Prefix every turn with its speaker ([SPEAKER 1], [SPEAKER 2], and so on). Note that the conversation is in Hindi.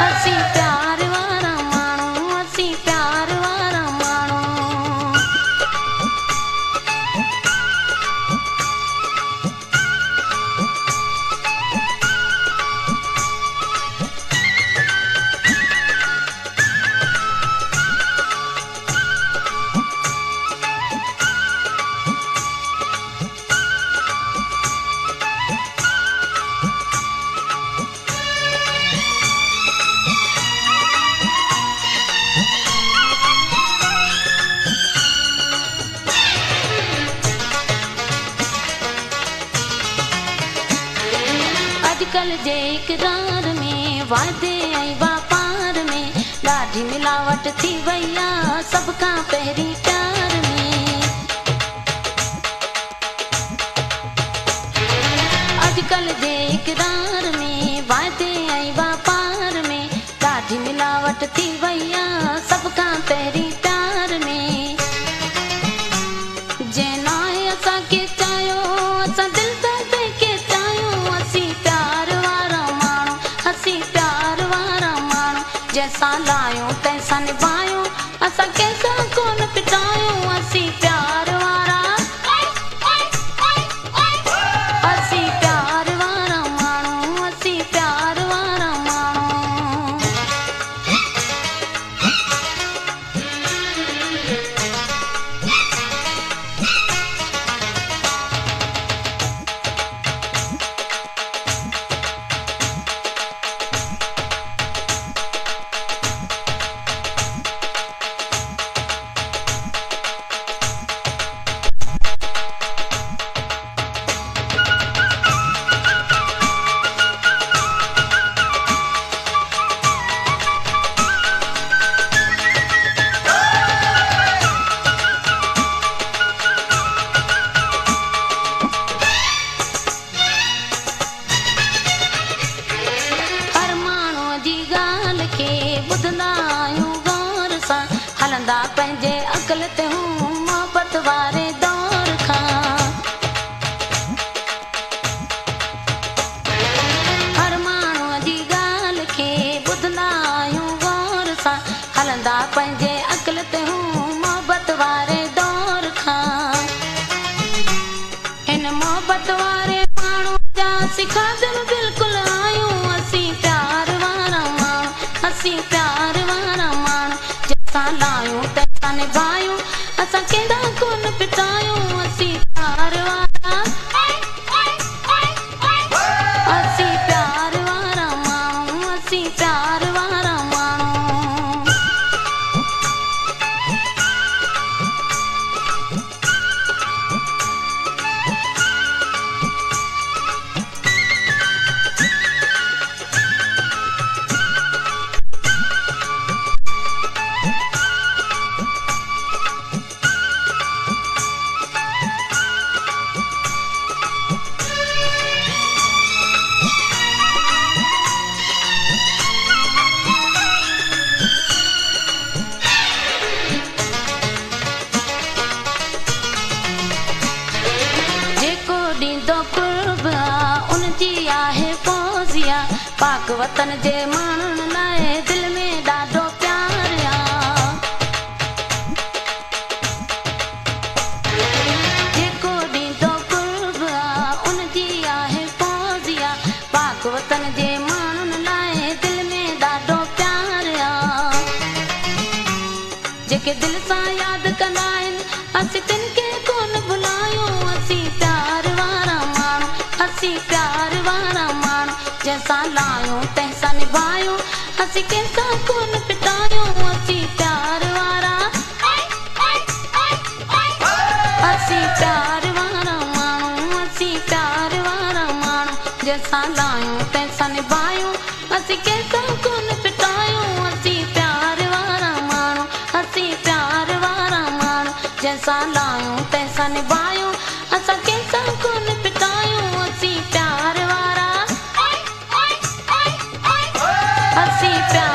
[SPEAKER 1] असी प्यार वारा माण्हू असी प्यार वारा माण्हू अॼुकल्ह जे इक़रार में वादे ऐं वापार में ॾाढी मिलावट थी वई आहे सभ खां पहिरीं प्यार में अॼुकल्ह जे इक़रार में वादे ऐं वापार में ॾाढी मिलावट थी वई आहे सभ खां पहिरीं प्यार में जंहिं नाहे असांखे चाहियो असां दिलि सां कंहिंखे चाहियूं असी प्यार वारा माण्हू असी प्यार वारा माण्हू जंहिंसां लाहियूं तंहिंसां निभायूं असां कंहिंसां कोन पिटायूं असी प्यार वारा असी प्यार वारा माण्हू असी प्यार वारा माण्हू ॿुधंदा आहियूं गौर सां हलंदा पंहिंजे अक़ल ते हूं मोहबत वारे दौर खां हर माण्हूअ जी ॻाल्हि खे ॿुधंदा आहियूं गौर सां हलंदा पंहिंजे अक़ल ते हूं मोहबत वारे दौर खां हिन मोहबत वारे माण्हू जा सिखादन बिल्कुलु आहियूं असी प्यार वारा माण्हू असी प्यार वारा माण्हू जंहिंसां लाहियूं तंहिंसां निभायूं असां कहिड़ा कोन पिटायूं असी प्यार वारा असी प्यार वारा माण्हू असी प्यार वारा माण्हू उनजी आहे फौजिया पाक वतन जे माण्हुनि लाइ दिलि में ॾाढो प्यार आहे जेको ॾींदो कुर्ब आहे उनजी आहे फौजिया पाक वतन जे माण्हुनि लाइ दिलि में ॾाढो प्यार आहे जेके दिलि सां यादि कंदा आहिनि असीं तिन खे कोन भुलायूं असी प्यार वारा माण्हू असी प्यार वारा माण्हू जंहिंसां लाहियूं तंहिंसां निभायूं असीं कंहिंसां कोन पिटायूं असी प्यार वारा असी प्यार वारा माण्हू असी प्यार वारा माण्हू जंहिंसां लाहियूं तंहिंसां निभायूं असीं कंहिंसां कोन पिटायूं असी प्यार वारा माण्हू असी प्यार वारा माण्हू जंहिंसां लाहियूं तंहिंसां निभायूं असां कंहिंसां कोन पिटायूं असी प्यार वारा असी प्यार